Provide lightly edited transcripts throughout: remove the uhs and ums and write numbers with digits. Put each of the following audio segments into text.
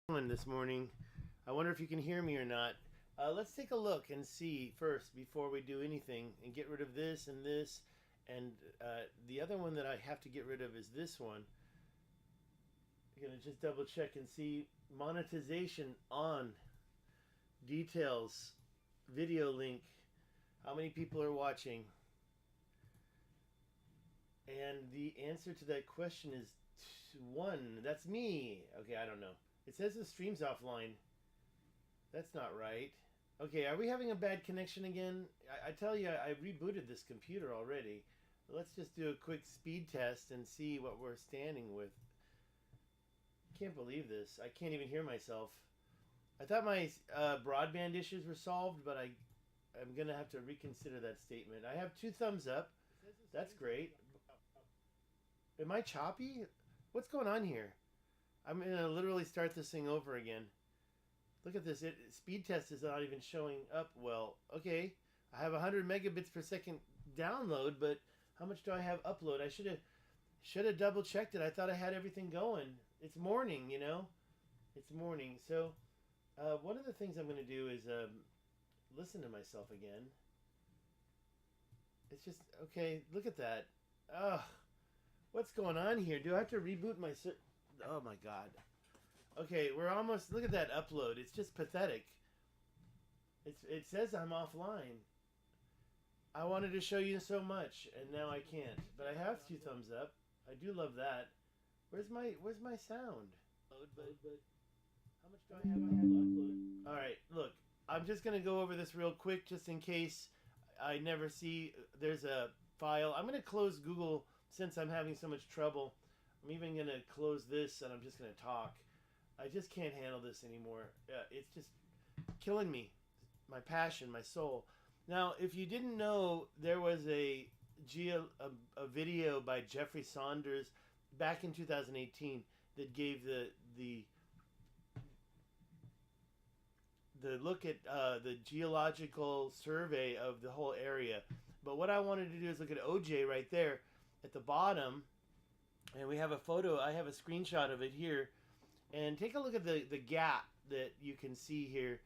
This morning. I wonder if you can hear me or not. Let's take a look and see first before we do anything and get rid of this and this. And the other one that I have to get rid of is this one. I'm going to just double check and see monetization on, details, video link, how many people are watching. And the answer to that question is one. That's me. Okay, I don't know. It says the stream's offline. That's not right. Okay, are we having a bad connection again? I tell you, I rebooted this computer already. Let's just do a quick speed test and see what we're standing with. Can't believe this. I can't even hear myself. I thought my broadband issues were solved, but I'm going to have to reconsider that statement. I have 2 thumbs up. That's great. Am I choppy? What's going on here? I'm going to literally start this thing over again. Look at this. Speed test is not even showing up well. Okay. I have 100 megabits per second download, but how much do I have upload? I should have double checked it. I thought I had everything going. It's morning, you know. It's morning. So one of the things I'm going to do is listen to myself again. It's just, okay, look at that. Ugh. What's going on here? Do I have to reboot my... Oh my god. Okay, we're almost... Look at that upload. It's just pathetic. It says I'm offline. I wanted to show you so much, and now I can't. But I have 2 thumbs up. I do love that. Where's my sound? But how much do I have upload? Alright, look. I'm just going to go over this real quick just in case I never see... There's a file. I'm going to close Google since I'm having so much trouble. I'm even going to close this and I'm just going to talk. I just can't handle this anymore. It's just killing me. My passion, my soul. Now, if you didn't know, there was a video by Jeffrey Saunders back in 2018 that gave the look at the geological survey of the whole area. But what I wanted to do is look at OJ right there at the bottom. And we have a photo. I have a screenshot of it here. And take a look at the gap that you can see here.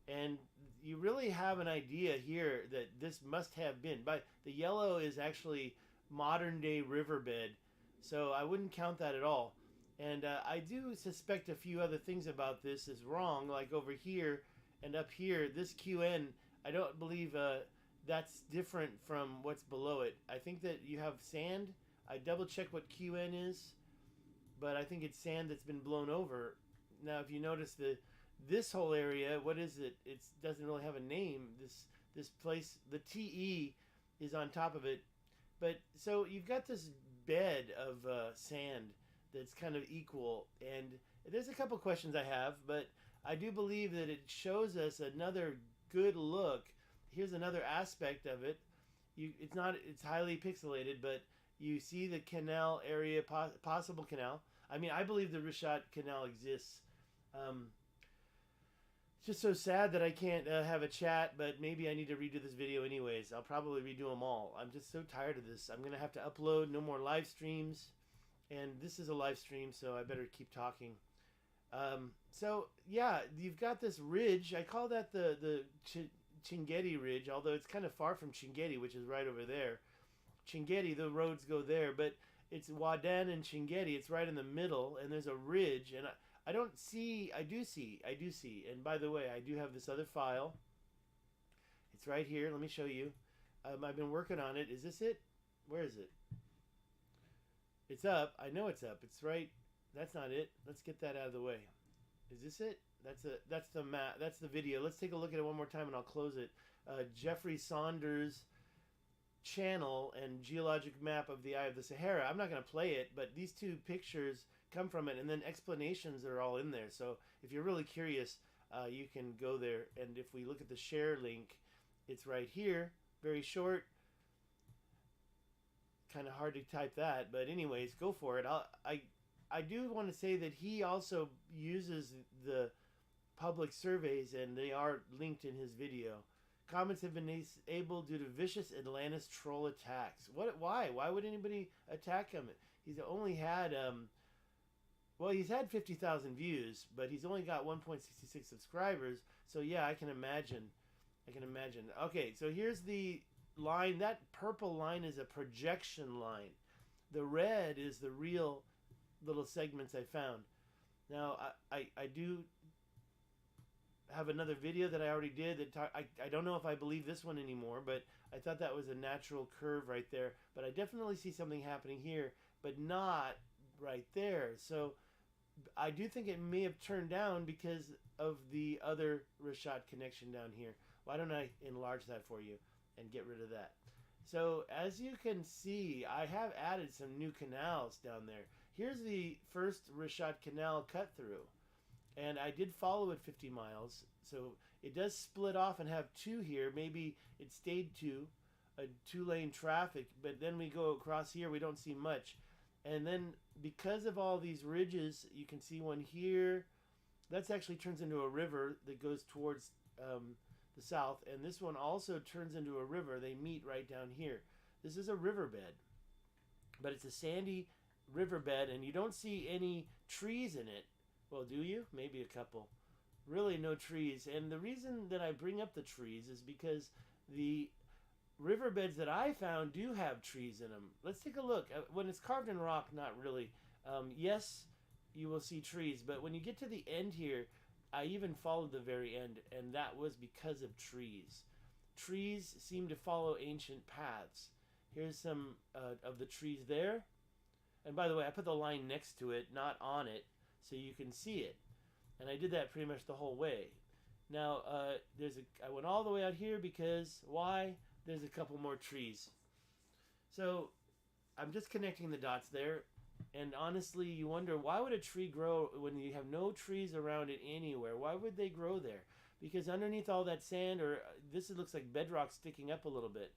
And you really have an idea here that this must have been. But the yellow is actually modern day riverbed. So I wouldn't count that at all. And I do suspect a few other things about this is wrong. Like over here and up here, this QN, I don't believe that's different from what's below it. I think that you have sand. I double check what QN is, but I think it's sand that's been blown over. Now, if you notice this whole area, what is it? It doesn't really have a name. This place, the TE is on top of it. But so you've got this bed of sand that's kind of equal, and there's a couple questions I have, but I do believe that it shows us another good look. Here's another aspect of it. It's highly pixelated, but you see the canal area, possible canal. I mean, I believe the Richat Canal exists. It's just so sad that I can't have a chat, but maybe I need to redo this video anyways. I'll probably redo them all. I'm just so tired of this. I'm going to have to upload. No more live streams. And this is a live stream, so I better keep talking. So, yeah, you've got this ridge. I call that the Chinguetti Ridge, although it's kind of far from Chinguetti, which is right over there. Chinguetti, the roads go there, but it's Wadan and Chinguetti. It's right in the middle, and there's a ridge, and I do see. And by the way, I do have this other file. It's right here. Let me show you. I've been working on it. Is this it? Where is it? It's up. I know it's up. It's right. That's not it. Let's get that out of the way. Is this it? That's the map. That's the video. Let's take a look at it one more time, and I'll close it. Jeffrey Saunders channel and geologic map of the Eye of the Sahara. I'm not going to play it, but these 2 pictures come from it, and then explanations are all in there. So if you're really curious, you can go there. And if we look at the share link, it's right here. Very short. Kind of hard to type that, but anyways, go for it. I do want to say that he also uses the public surveys, and they are linked in his video. Comments have been disabled due to vicious Atlantis troll attacks. Why? Why would anybody attack him? He's only had Well, he's had 50,000 views, but he's only got 1.66 subscribers. So yeah, I can imagine. I can imagine. Okay, so here's the line. That purple line is a projection line. The red is the real little segments I found. Now, I do have another video that I already did that I don't know if I believe this one anymore, but I thought that was a natural curve right there. But I definitely see something happening here, but not right there. So I do think it may have turned down because of the other Richat connection down here. Why don't I enlarge that for you and get rid of that? So as you can see, I have added some new canals down there. Here's the first Richat Canal cut through. And I did follow it 50 miles. So it does split off and have two here. Maybe it stayed a two-lane traffic. But then we go across here, we don't see much. And then because of all these ridges, you can see one here. That actually turns into a river that goes towards the south. And this one also turns into a river. They meet right down here. This is a riverbed. But it's a sandy riverbed, and you don't see any trees in it. Well, do you? Maybe a couple. Really no trees. And the reason that I bring up the trees is because the riverbeds that I found do have trees in them. Let's take a look. When it's carved in rock, not really. Yes, you will see trees, but when you get to the end here, I even followed the very end, and that was because of trees. Trees seem to follow ancient paths. Here's some of the trees there. And by the way, I put the line next to it, not on it, so you can see it. And I did that pretty much the whole way. Now, I went all the way out here because, why? There's a couple more trees. So, I'm just connecting the dots there. And honestly, you wonder, why would a tree grow when you have no trees around it anywhere? Why would they grow there? Because underneath all that sand, or this looks like bedrock sticking up a little bit.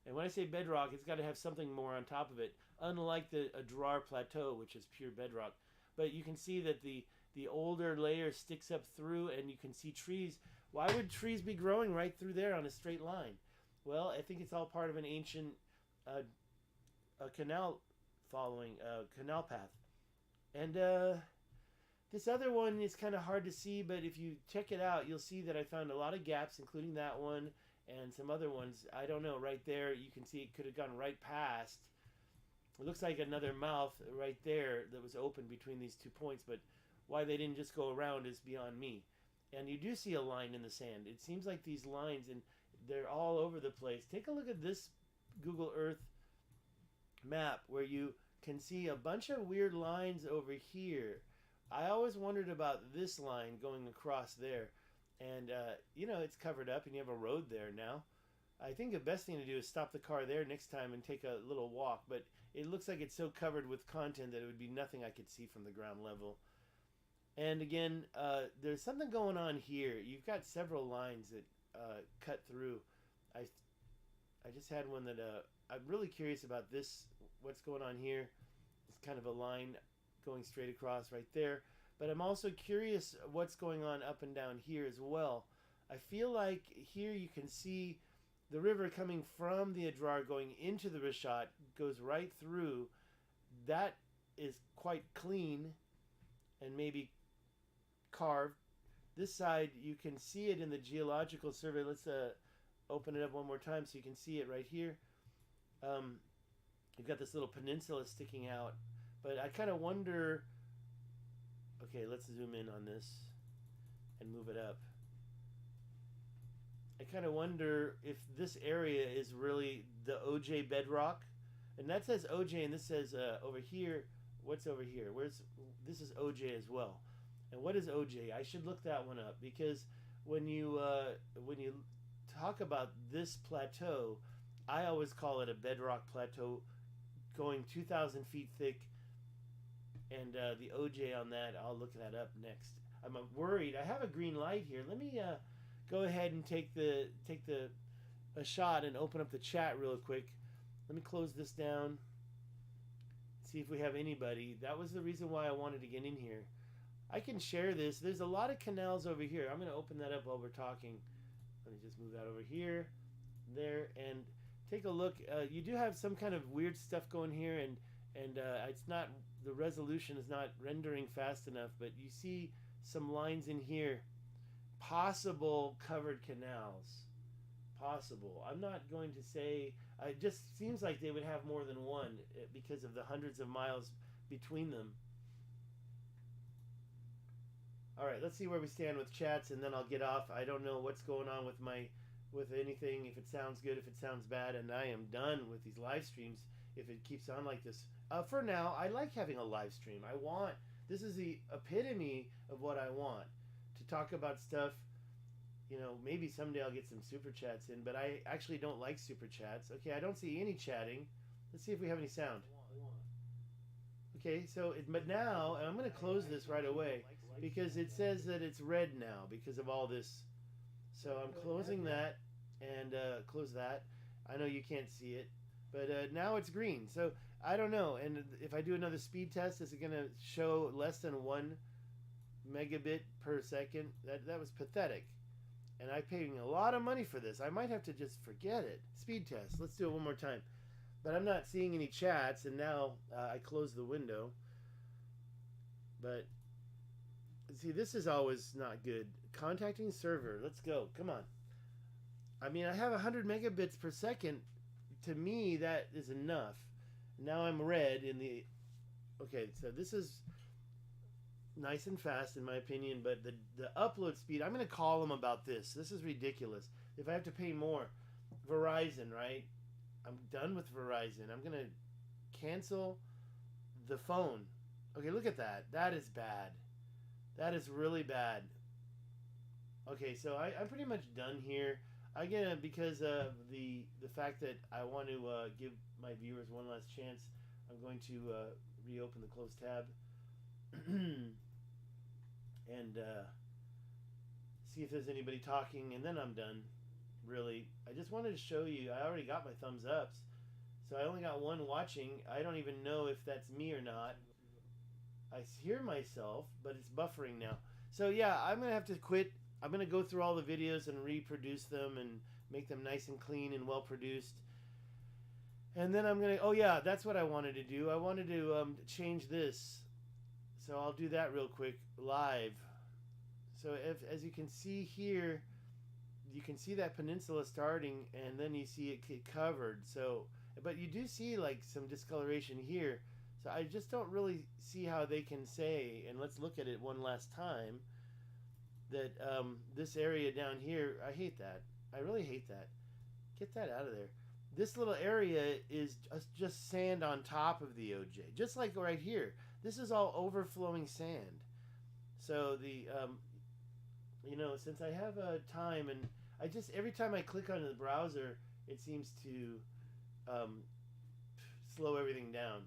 And when I say bedrock, it's got to have something more on top of it. Unlike the Adrar Plateau, which is pure bedrock. But you can see that the older layer sticks up through, and you can see trees. Why would trees be growing right through there on a straight line? Well, I think it's all part of an ancient canal canal path. And this other one is kind of hard to see, but if you check it out, you'll see that I found a lot of gaps, including that one and some other ones. I don't know, right there, you can see it could have gone right past. It looks like another mouth right there that was open between these 2 points, but why they didn't just go around is beyond me. And you do see a line in the sand. It seems like these lines, and they're all over the place. Take a look at this Google Earth map where you can see a bunch of weird lines over here. I always wondered about this line going across there. And, it's covered up and you have a road there now. I think the best thing to do is stop the car there next time and take a little walk. But it looks like it's so covered with content that it would be nothing I could see from the ground level. And again, there's something going on here. You've got several lines that cut through. I just had one that I'm really curious about this. What's going on here? It's kind of a line going straight across right there. But I'm also curious what's going on up and down here as well. I feel like here you can see the river coming from the Adrar going into the Richat, goes right through. That is quite clean and maybe carved. This side, you can see it in the geological survey. Let's open it up one more time so you can see it right here. You've got this little peninsula sticking out. But I kind of wonder... Okay, let's zoom in on this and move it up. I kind of wonder if this area is really the OJ bedrock. And that says OJ, and this says over here. What's over here? This is OJ as well. And what is OJ? I should look that one up, because when you talk about this plateau, I always call it a bedrock plateau going 2,000 feet thick. And the OJ on that, I'll look that up next. I'm worried. I have a green light here. Let me go ahead and take a shot and open up the chat real quick. Let me close this down. See if we have anybody. That was the reason why I wanted to get in here. I can share this. There's a lot of canals over here. I'm going to open that up while we're talking. Let me just move that over here, there, and take a look. You do have some kind of weird stuff going here, and and it's not, the resolution is not rendering fast enough, but you see some lines in here. Possible covered canals. Possible. I'm not going to say, it just seems like they would have more than one because of the hundreds of miles between them. All right, let's see where we stand with chats, and then I'll get off. I don't know what's going on with anything, if it sounds good, if it sounds bad, and I am done with these live streams if it keeps on like this. For now, I like having a live stream. This is the epitome of what I want, to talk about stuff. Maybe someday I'll get some super chats in, but I actually don't like super chats. Okay, I don't see any chatting. Let's see if we have any sound. Okay, but now, and I'm going to close this right away because it says that it's red now because of all this. So I'm closing that and close that. I know you can't see it, but now it's green. So I don't know. And if I do another speed test, is it going to show less than 1 megabit per second? That was pathetic. And I'm paying a lot of money for this. I might have to just forget it. Speed test. Let's do it one more time. But I'm not seeing any chats, and now I close the window. But see, this is always not good. Contacting server. Let's go. Come on. I mean, I have 100 megabits per second. To me, that is enough. Now I'm red in the... Okay, so this is nice and fast in my opinion, but the upload speed, I'm going to call them about this. This is ridiculous. If I have to pay more. Verizon, right? I'm done with Verizon. I'm going to cancel the phone. Okay, look at that. That is bad. That is really bad. Okay, so I'm pretty much done here. Again, because of the fact that I want to give my viewers one last chance, I'm going to reopen the closed tab and see if there's anybody talking, and then I'm done. Really, I just wanted to show you. I already got my thumbs ups, so I only got one watching. I don't even know if that's me or not. I hear myself, but it's buffering now. So yeah, I'm gonna have to quit. I'm gonna go through all the videos and reproduce them and make them nice and clean and well produced. And then I'm gonna, oh yeah, that's what I wanted to do. I wanted to change this. So I'll do that real quick live. So as you can see here, you can see that peninsula starting, and then you see it get covered. So, but you do see like some discoloration here. So I just don't really see how they can say, and let's look at it one last time, that this area down here, I hate that. I really hate that. Get that out of there. This little area is just sand on top of the OJ, just like right here. This is all overflowing sand. So the, since I have time, and I just, every time I click on the browser, it seems to slow everything down.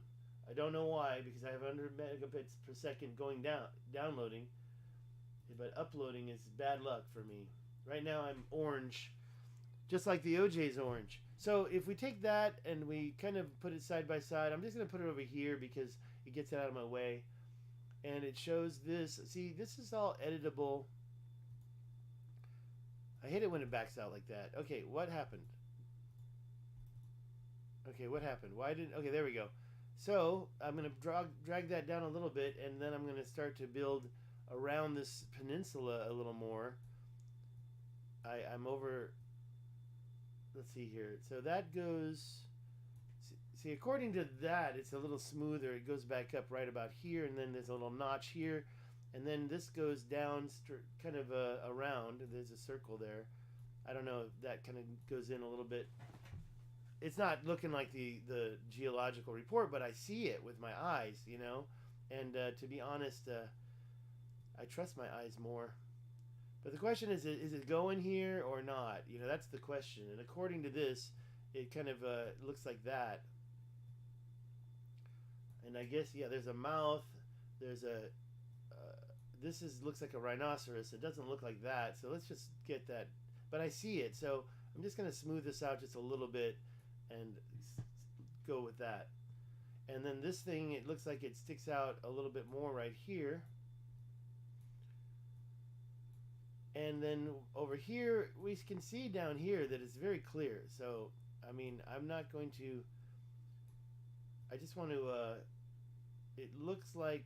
I don't know why, because I have 100 megabits per second going downloading, but uploading is bad luck for me. Right now I'm orange, just like the OJ's orange. So if we take that and we kind of put it side by side, I'm just going to put it over here because it gets it out of my way. And it shows this. See, this is all editable. I hate it when it backs out like that. Okay, what happened? Okay, what happened? Okay, there we go. So I'm going to drag that down a little bit, and then I'm going to start to build around this peninsula a little more. I'm over... Let's see here. So that goes... See, according to that, it's a little smoother. It goes back up right about here, and then there's a little notch here. And then this goes down kind of around. There's a circle there. I don't know if that kind of goes in a little bit. It's not looking like the geological report, but I see it with my eyes, And to be honest, I trust my eyes more. But the question is it going here or not? That's the question. And according to this, it kind of looks like that. And I guess, yeah, there's a mouth. There's a... looks like a rhinoceros. It doesn't look like that. So let's just get that. But I see it. So I'm just going to smooth this out just a little bit and go with that. And then this thing, it looks like it sticks out a little bit more right here. And then over here, we can see down here that it's very clear. So, I mean, I'm not going to... I just want to, it looks like,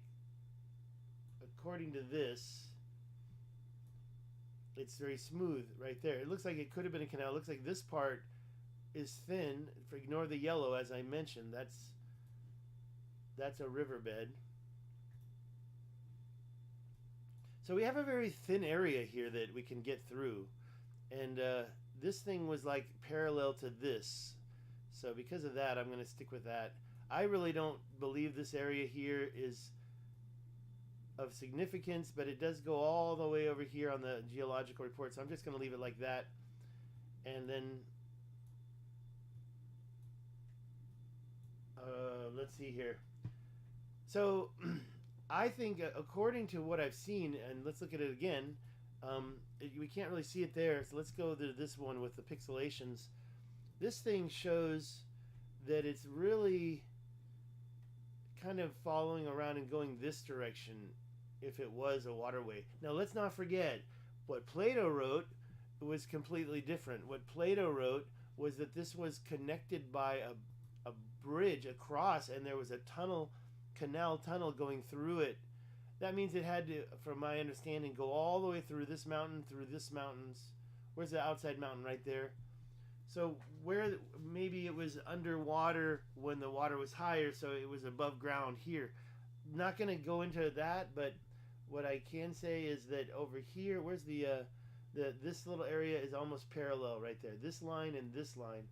according to this, it's very smooth right there. It looks like it could have been a canal. It looks like this part is thin. Ignore the yellow, as I mentioned. That's a riverbed. So we have a very thin area here that we can get through. And this thing was like parallel to this. So because of that, I'm going to stick with that. I really don't believe this area here is of significance, but it does go all the way over here on the geological report. So I'm just going to leave it like that. And then let's see here. So I think according to what I've seen, and let's look at it again, we can't really see it there, so let's go to this one with the pixelations. This thing shows that it's really kind of following around and going this direction if it was a waterway. Now let's not forget what Plato wrote was completely different. What Plato wrote was that this was connected by a bridge across, and there was a canal tunnel going through it. That means it had to, from my understanding, go all the way through this mountain, through this mountains. Where's the outside mountain? Right there. So where maybe it was underwater when the water was higher, so it was above ground here. Not going to go into that, but what I can say is that over here, where's this little area is almost parallel right there. This line and this line.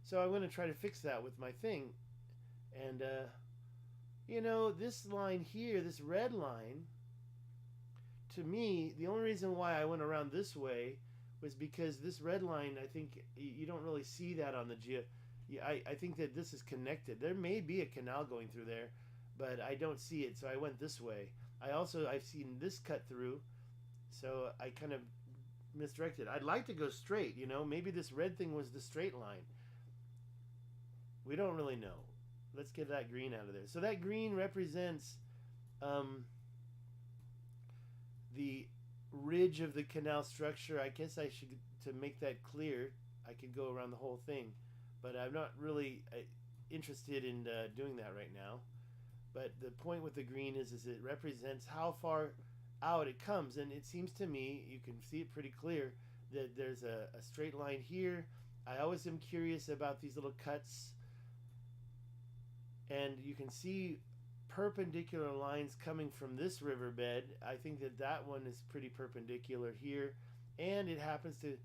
So I'm going to try to fix that with my thing. And you know, this line here, this red line, to me, the only reason why I went around this way was because this red line, I think you don't really see that on the I think that this is connected. There may be a canal going through there, but I don't see it, so I went this way. I've seen this cut through, so I kind of misdirected. I'd like to go straight, you know, maybe this red thing was the straight line. We don't really know. Let's get that green out of there. So that green represents the ridge of the canal structure. I guess I should, to make that clear, I could go around the whole thing, but I'm not really interested in doing that right now. But the point with the green is it represents how far out it comes, and it seems to me, you can see it pretty clear, that there's a straight line here. I always am curious about these little cuts, and you can see perpendicular lines coming from this riverbed. I think that one is pretty perpendicular here, and it happens to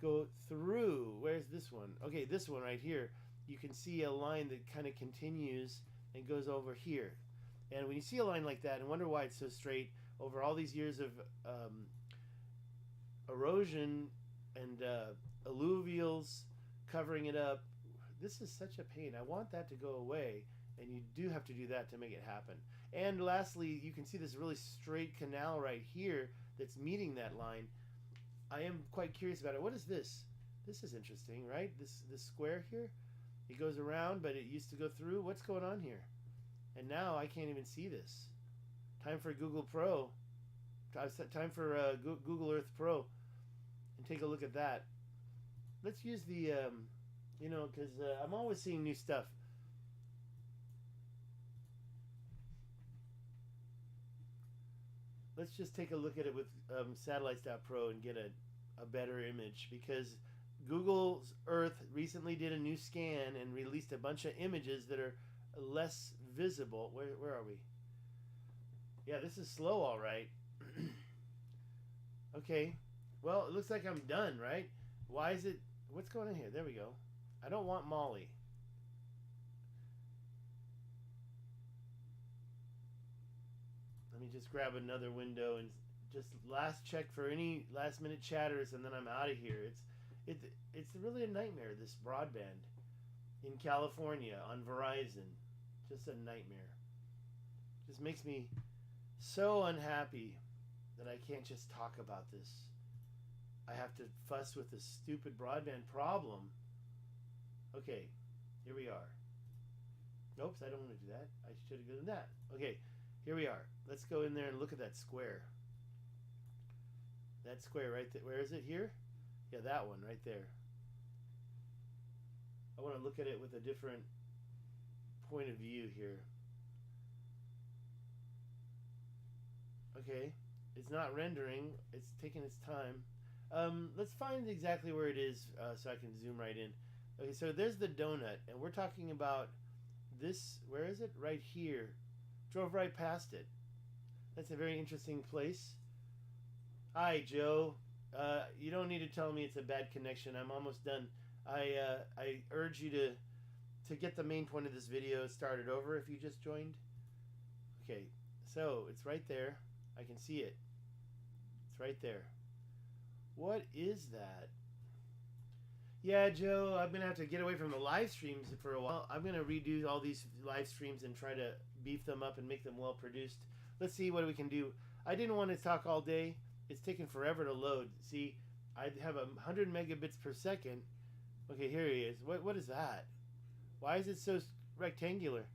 go through. Where's this one? Okay, this one right here. You can see a line that kind of continues and goes over here. And when you see a line like that and wonder why it's so straight, over all these years of erosion and alluvials covering it up, this is such a pain. I want that to go away, and you do have to do that to make it happen. And lastly, you can see this really straight canal right here that's meeting that line. I am quite curious about it. What is this? This is interesting, right? This square here, it goes around, but it used to go through. What's going on here? And now I can't even see this. Time for Google Pro. Time for Google Earth Pro, and take a look at that. Let's use the, you know, because I'm always seeing new stuff. Let's just take a look at it with satellites.pro and get a better image, because Google's Earth recently did a new scan and released a bunch of images that are less visible. Where are we? Yeah, this is slow, all right. Okay, well, it looks like I'm done, right? Why is it, what's going on here? There we go. I don't want Molly. Let me just grab another window and just last check for any last minute chatters, and then I'm out of here. It's really a nightmare, this broadband in California on Verizon. Just a nightmare. Just makes me so unhappy that I can't just talk about this. I have to fuss with this stupid broadband problem. Okay, here we are. Oops, I don't want to do that. I should have done that. Okay, here we are. Let's go in there and look at that square. That square right there. Where is it? Here? Yeah, that one right there. I want to look at it with a different point of view here. Okay, it's not rendering. It's taking its time. Let's find exactly where it is so I can zoom right in. Okay, so there's the donut, and we're talking about this. Where is it? Right here. Drove right past it. That's a very interesting place. Hi, Joe. You don't need to tell me it's a bad connection. I'm almost done. I urge you to get the main point of this video started over if you just joined. Okay, so it's right there. I can see it. It's right there. What is that? Yeah, Joe, I'm going to have to get away from the live streams for a while. I'm going to redo all these live streams and try to beef them up and make them well produced. Let's see what we can do. I didn't want to talk all day. It's taking forever to load. See, I have 100 megabits per second. Okay, here he is. What is that? Why is it so rectangular?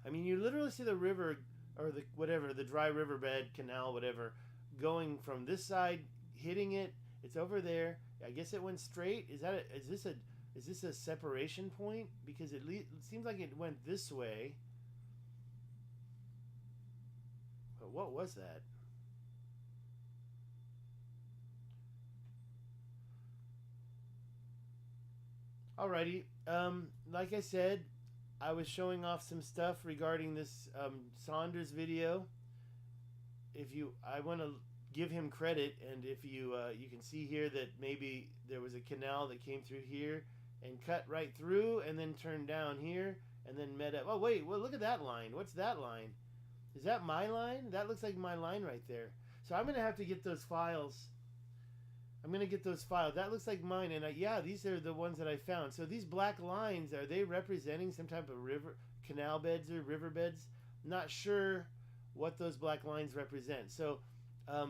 I mean, you literally see the river, or the whatever, the dry riverbed, canal, whatever, going from this side, hitting it. It's over there. I guess it went straight. Is this a separation point? Because it seems like it went this way. But what was that? Alrighty. Like I said, I was showing off some stuff regarding this Saunders video. I want to give him credit, and if you can see here that maybe there was a canal that came through here and cut right through and then turned down here and then met up. Oh wait, well look at that line. What's that line? Is that my line? That looks like my line right there. So I'm gonna have to get those files. That looks like mine, and yeah, these are the ones that I found. So these black lines, are they representing some type of canal beds or riverbeds? Not sure what those black lines represent. So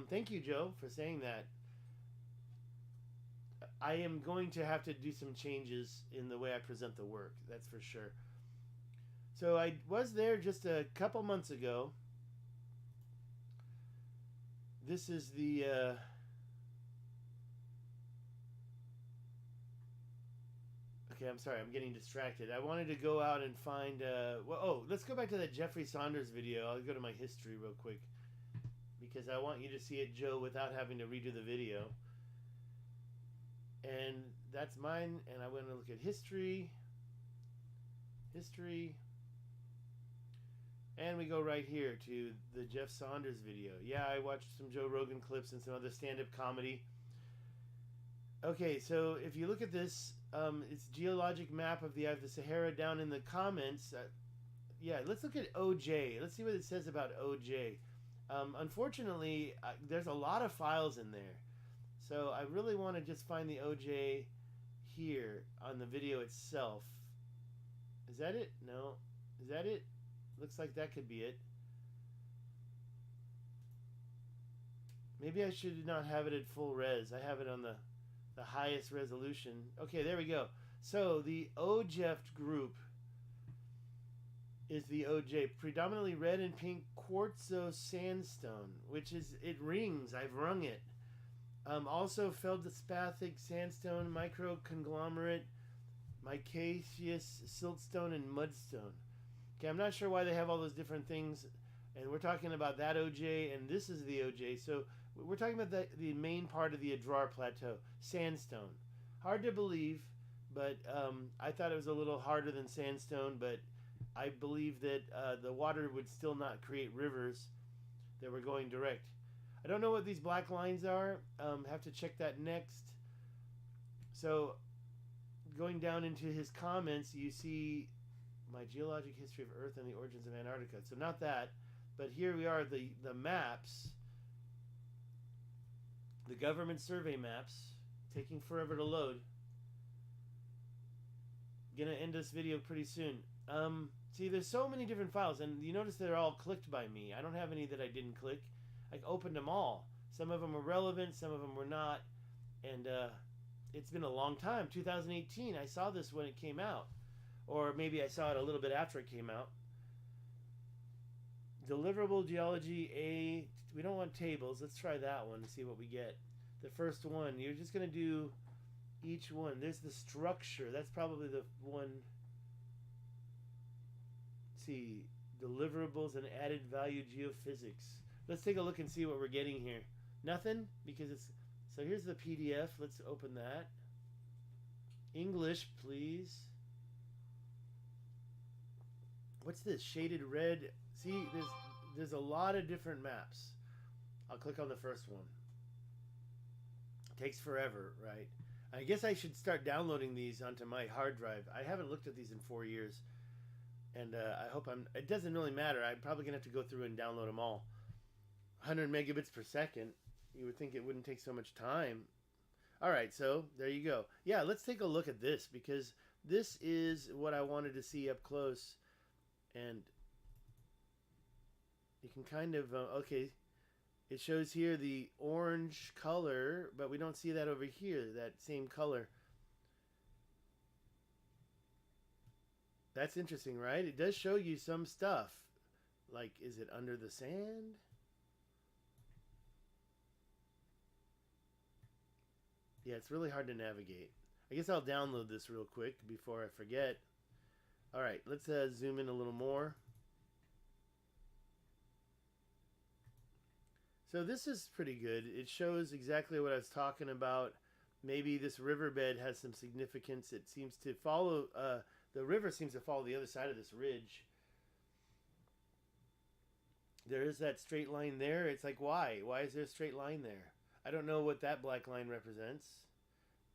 thank you, Joe, for saying that. I am going to have to do some changes in the way I present the work, that's for sure. So I was there just a couple months ago. This is the okay, I'm sorry, I'm getting distracted. I wanted to go out and find let's go back to that Jeffrey Saunders video. I'll go to my history real quick, because I want you to see it, Joe, without having to redo the video. And that's mine, and I want to look at history, and we go right here to the Jeff Saunders video. Yeah, I watched some Joe Rogan clips and some other stand-up comedy. Okay, so if you look at this, it's geologic map of the Sahara down in the comments. Yeah, let's look at OJ. Let's see what it says about OJ. Unfortunately, there's a lot of files in there. So I really want to just find the OJ here on the video itself. Is that it? No. Is that it? Looks like that could be it. Maybe I should not have it at full res. I have it on the highest resolution. Okay, there we go. So the OJEF group is the OJ, predominantly red and pink quartzo sandstone, which is, it rings. I've rung it. Also feldspathic sandstone, microconglomerate, micaceous siltstone, and mudstone. Okay, I'm not sure why they have all those different things, and we're talking about that OJ, and this is the OJ. So we're talking about the main part of the Adrar Plateau, sandstone. Hard to believe, but I thought it was a little harder than sandstone, but I believe that the water would still not create rivers that were going direct. I don't know what these black lines are. Have to check that next. So going down into his comments, you see my geologic history of Earth and the origins of Antarctica. So not that, but here we are, the maps, the government survey maps, taking forever to load. Gonna end this video pretty soon. See, there's so many different files, and you notice they're all clicked by me. I don't have any that I didn't click. I opened them all. Some of them were relevant, some of them were not, and it's been a long time. 2018, I saw this when it came out, or maybe I saw it a little bit after it came out. Deliverable geology A. We don't want tables. Let's try that one and see what we get. The first one, you're just going to do each one. There's the structure. That's probably the one. Let's see. Deliverables and added value geophysics. Let's take a look and see what we're getting here. Nothing? Because it's... So here's the PDF. Let's open that. English, please. What's this? Shaded red. See, there's a lot of different maps. I'll click on the first one. Takes forever, right? I guess I should start downloading these onto my hard drive. I haven't looked at these in 4 years. And I hope I'm... It doesn't really matter. I'm probably going to have to go through and download them all. 100 megabits per second. You would think it wouldn't take so much time. Alright, so there you go. Yeah, let's take a look at this, because this is what I wanted to see up close. And you can kind of... okay, it shows here the orange color, but we don't see that over here, that same color. That's interesting, right? It does show you some stuff. Like, is it under the sand? Yeah, it's really hard to navigate. I guess I'll download this real quick before I forget. Alright, let's zoom in a little more. So this is pretty good. It shows exactly what I was talking about. Maybe this riverbed has some significance. It seems to follow... the river seems to follow the other side of this ridge. There is that straight line there. It's like, why? Why is there a straight line there? I don't know what that black line represents.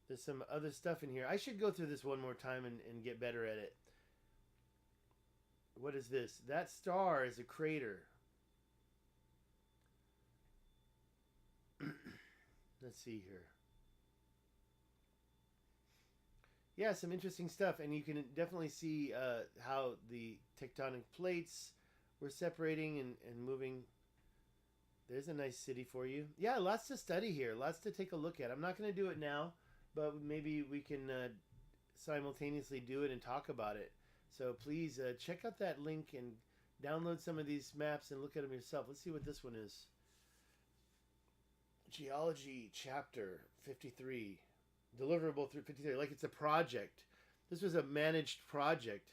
There's some other stuff in here. I should go through this one more time and get better at it. What is this? That star is a crater. Let's see here. Yeah, some interesting stuff, and you can definitely see how the tectonic plates were separating and moving. There's a nice city for you. Yeah, lots to study here, lots to take a look at. I'm not going to do it now, but maybe we can simultaneously do it and talk about it. So please check out that link and download some of these maps and look at them yourself. Let's see what this one is. Geology chapter 53. Deliverable through 53, like it's a project. This was a managed project.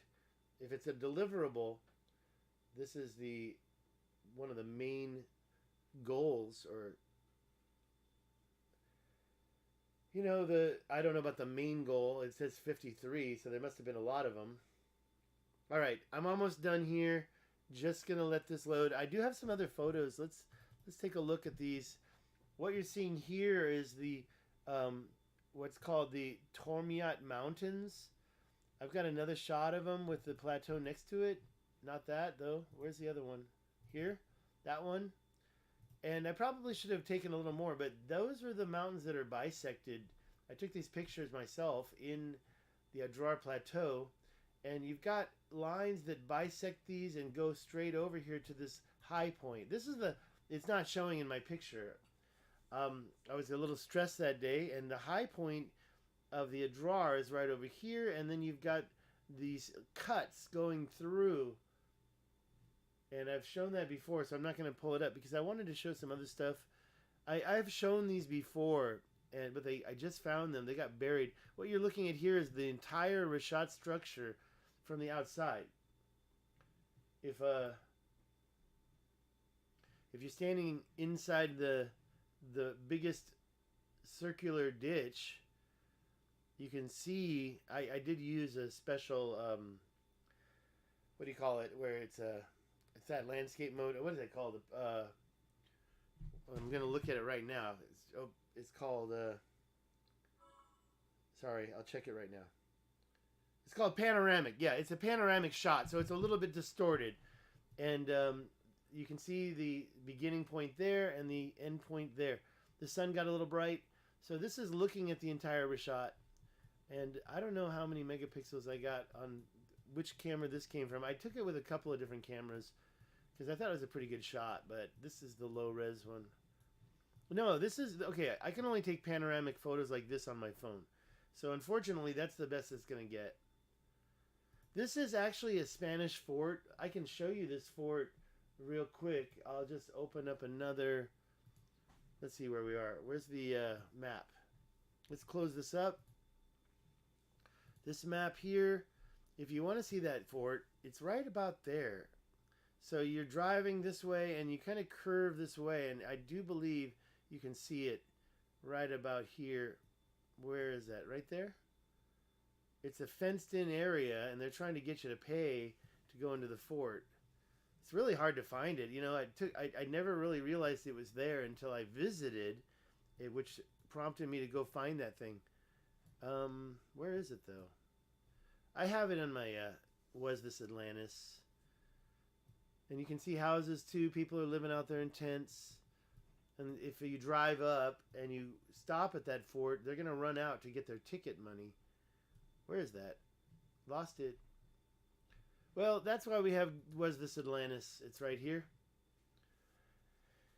If it's a deliverable, this is the one of the main goals, or you know, I don't know about the main goal. It says 53, so there must have been a lot of them. All right, I'm almost done here. Just gonna let this load. I do have some other photos. Let's take a look at these. What you're seeing here is the what's called the Tormiat Mountains. I've got another shot of them with the plateau next to it. Not that, though. Where's the other one? Here? That one? And I probably should have taken a little more, but those are the mountains that are bisected. I took these pictures myself in the Adrar Plateau, and you've got lines that bisect these and go straight over here to this high point. This is the... It's not showing in my picture. I was a little stressed that day, and the high point of the Adrar is right over here, and then you've got these cuts going through. And I've shown that before, so I'm not going to pull it up because I wanted to show some other stuff. I've shown these before, but I just found them. They got buried. What you're looking at here is the entire Richat structure from the outside. If you're standing inside the biggest circular ditch, you can see I did use a special what do you call it, where it's that landscape mode. What is it called? I'm gonna look at it right now. It's called sorry, I'll check it right now. It's called panoramic. Yeah, it's a panoramic shot, so it's a little bit distorted, and you can see the beginning point there and the end point there. The sun got a little bright. So this is looking at the entire Richat. And I don't know how many megapixels I got on which camera this came from. I took it with a couple of different cameras because I thought it was a pretty good shot. But this is the low res one. No, this is... Okay, I can only take panoramic photos like this on my phone. So unfortunately, that's the best it's going to get. This is actually a Spanish fort. I can show you this fort real quick. I'll just open up another... Let's see where we are. Where's the map? Let's close this up. This map here if you want to see that fort, it's right about there. So you're driving this way and you kind of curve this way, and I do believe you can see it right about here. Where is that? Right there? It's a fenced in area, and they're trying to get you to pay to go into the fort. It's really hard to find it. You know, I never really realized it was there until I visited it, which prompted me to go find that thing. Where is it though? I have it on my Was This Atlantis? And you can see houses too. People are living out there in tents. And if you drive up and you stop at that fort, they're going to run out to get their ticket money. Where is that? Lost it. Well, that's why we have Was This Atlantis. It's right here.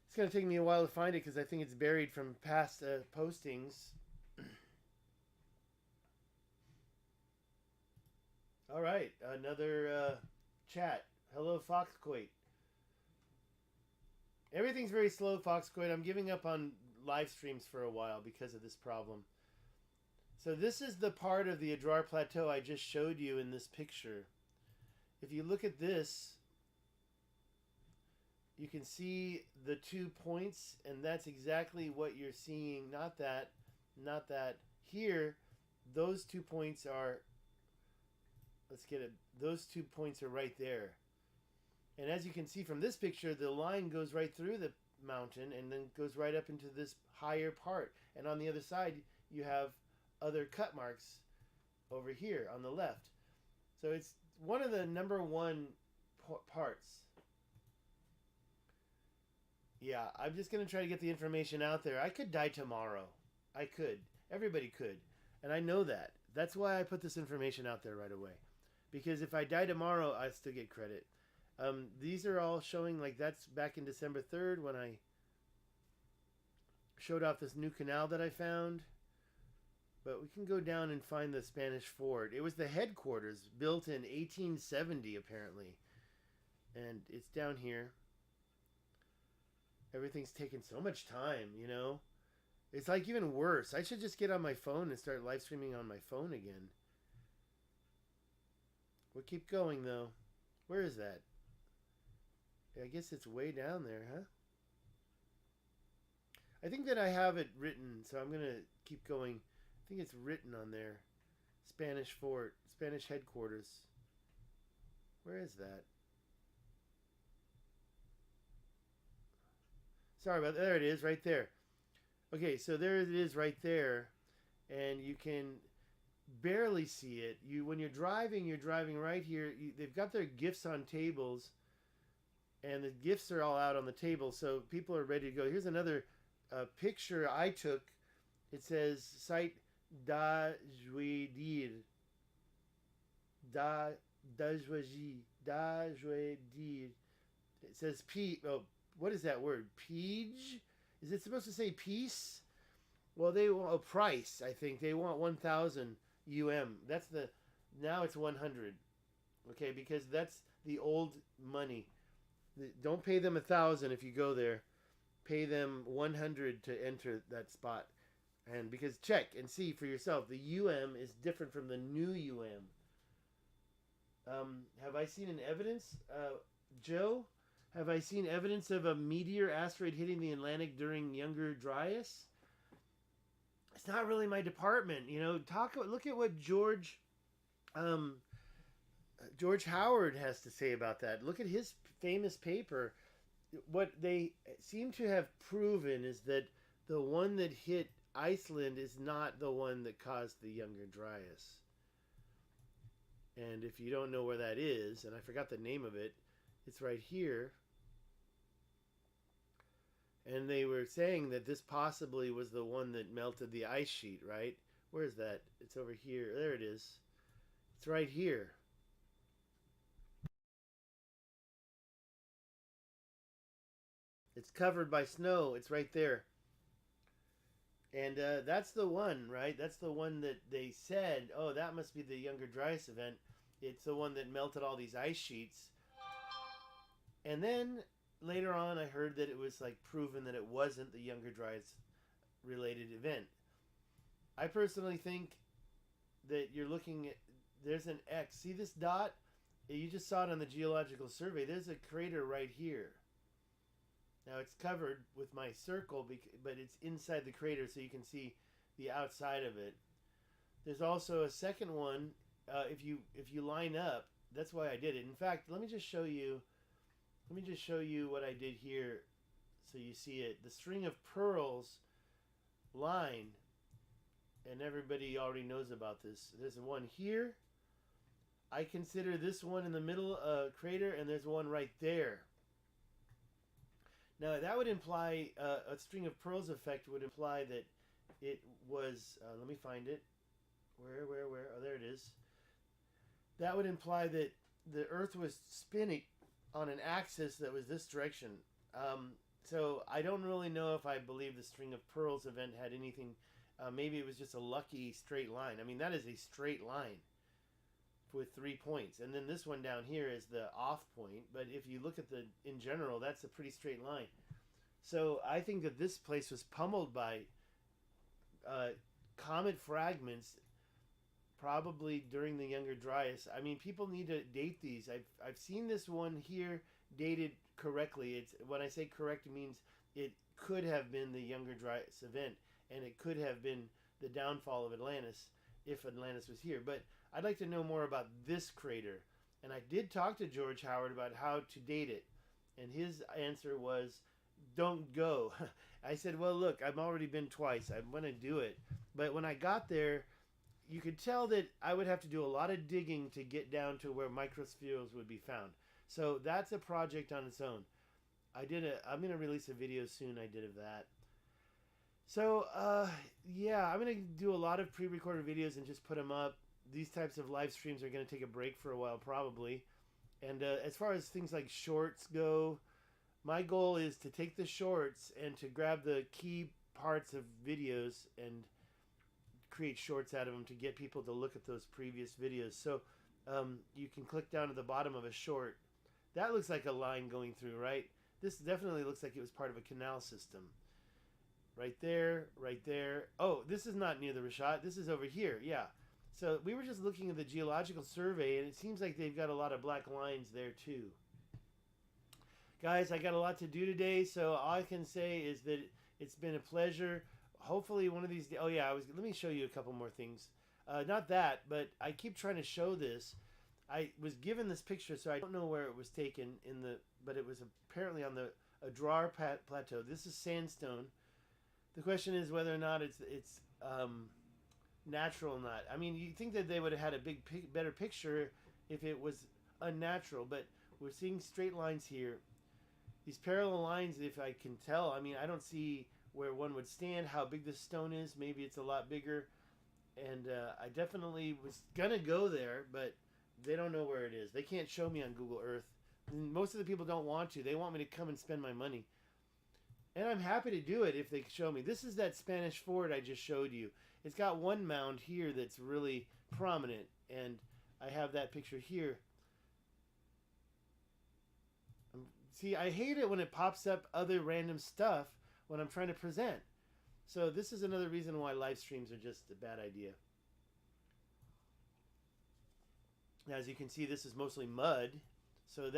It's going to take me a while to find it because I think it's buried from past postings. All right, another chat. Hello, Foxquate. Everything's very slow, Foxquate. I'm giving up on live streams for a while because of this problem. So this is the part of the Adrar Plateau I just showed you in this picture. If you look at this, you can see the 2 points, and that's exactly what you're seeing. Not that, not that. Here, those 2 points are, let's get it, those 2 points are right there. And as you can see from this picture, the line goes right through the mountain and then goes right up into this higher part. And on the other side, you have other cut marks over here on the left. So it's one of the number one parts. Yeah, I'm just going to try to get the information out there. I could die tomorrow. I could. Everybody could. And I know that. That's why I put this information out there right away. Because if I die tomorrow, I still get credit. These are all showing, like, that's back in December 3rd when I showed off this new canal that I found. But we can go down and find the Spanish fort. It was the headquarters, built in 1870 apparently. And it's down here. Everything's taken so much time, you know. It's like even worse. I should just get on my phone and start live streaming on my phone again. We'll keep going though. Where is that? I guess it's way down there, huh? I think that I have it written, so I'm going to keep going. I think it's written on there. Spanish fort, Spanish headquarters. Where is that? Sorry about that. There it is, right there. Okay, so there it is right there. And you can barely see it. When you're driving right here. They've got their gifts on tables. And the gifts are all out on the table, so people are ready to go. Here's another picture I took. It says site d'Ajuedir. D'Ajuedir. It says P. Oh, what is that word? Peach? Is it supposed to say peace? Well, they want a price. I think they want 1,000 That's the. Now it's 100. Okay, because that's the old money. Don't pay them 1,000 if you go there. Pay them 100 to enter that spot. And because check and see for yourself, the is different from the new have I seen an evidence, Joe? Have I seen evidence of a meteor asteroid hitting the Atlantic during Younger Dryas? It's not really my department, you know. Look at what George Howard has to say about that. Look at his famous paper. What they seem to have proven is that the one that hit Iceland is not the one that caused the Younger Dryas. And if you don't know where that is, and I forgot the name of it, it's right here. And they were saying that this possibly was the one that melted the ice sheet, right? Where is that? It's over here. There it is. It's right here. It's covered by snow. It's right there. And that's the one, right? That's the one that they said, oh, that must be the Younger Dryas event. It's the one that melted all these ice sheets. And then later on, I heard that it was like proven that it wasn't the Younger Dryas related event. I personally think that you're looking at there's an X. See this dot? You just saw it on the geological survey. There's a crater right here. Now it's covered with my circle, but it's inside the crater, so you can see the outside of it. There's also a second one. If you line up, that's why I did it. In fact, let me just show you. Let me just show you what I did here, so you see it. The string of pearls line, and everybody already knows about this. There's one here. I consider this one in the middle crater, and there's one right there. Now that would imply a string of pearls effect would imply that it was. Let me find it. Where? Oh, there it is. That would imply that the Earth was spinning on an axis that was this direction. So I don't really know if I believe the string of pearls event had anything. Maybe it was just a lucky straight line. I mean, that is a straight line with 3 points, and then this one down here is the off point. But if you look at the in general, that's a pretty straight line. So I think that this place was pummeled by comet fragments, probably during the Younger Dryas. I mean, people need to date these. I've seen this one here dated correctly. It's when I say correct, it means it could have been the Younger Dryas event, and it could have been the downfall of Atlantis if Atlantis was here. But I'd like to know more about this crater. And I did talk to George Howard about how to date it. And his answer was, don't go. I said, well, look, I've already been twice. I'm going to do it. But when I got there, you could tell that I would have to do a lot of digging to get down to where microspheres would be found. So that's a project on its own. I'm going to release a video soon I did of that. So, yeah, I'm going to do a lot of pre-recorded videos and just put them up. These types of live streams are going to take a break for a while, probably. And as far as things like shorts go, my goal is to take the shorts and to grab the key parts of videos and create shorts out of them to get people to look at those previous videos. So you can click down to the bottom of a short. That looks like a line going through, right? This definitely looks like it was part of a canal system. Right there, right there. Oh, this is not near the Richat. This is over here, yeah. So we were just looking at the geological survey, and it seems like they've got a lot of black lines there too. Guys, I got a lot to do today, so all I can say is that it's been a pleasure. Hopefully one of these days... Oh yeah, let me show you a couple more things. Not that, but I keep trying to show this. I was given this picture, so I don't know where it was taken but it was apparently on the Adrar Plateau. This is sandstone. The question is whether or not it's natural or not. I mean, you think that they would have had a better picture if it was unnatural, but we're seeing straight lines here. These parallel lines, if I can tell, I mean, I don't see where one would stand, how big this stone is. Maybe it's a lot bigger. And I definitely was going to go there, but they don't know where it is. They can't show me on Google Earth. And most of the people don't want to. They want me to come and spend my money. And I'm happy to do it if they show me. This is that Spanish fort I just showed you. It's got one mound here that's really prominent, and I have that picture here. See, I hate it when it pops up other random stuff when I'm trying to present. So this is another reason why live streams are just a bad idea. Now, as you can see, this is mostly mud. So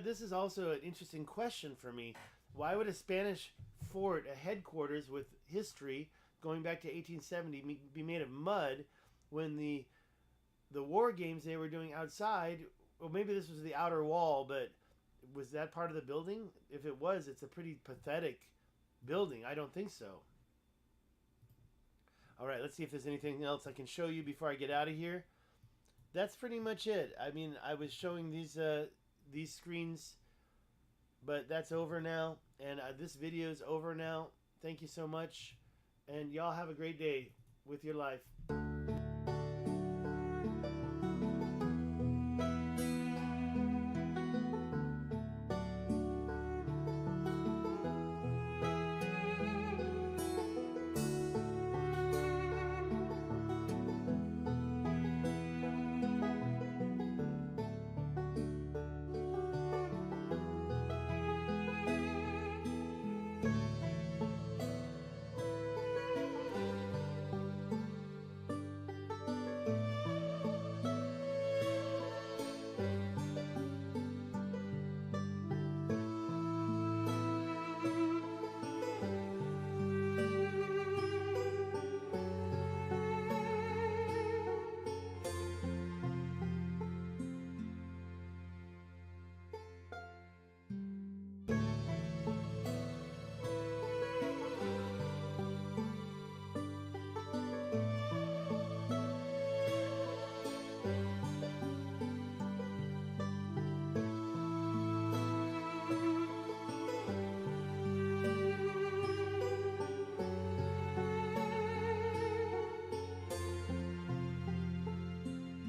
this is also an interesting question for me. Why would a Spanish fort, a headquarters with history going back to 1870, be made of mud when the war games they were doing outside? Well, maybe this was the outer wall, but was that part of the building? If it was, it's a pretty pathetic building. I don't think so. All right, let's see if there's anything else I can show you before I get out of here. That's pretty much it. I mean, I was showing these screens, but that's over now, and this video is over now. Thank you so much, and y'all have a great day with your life.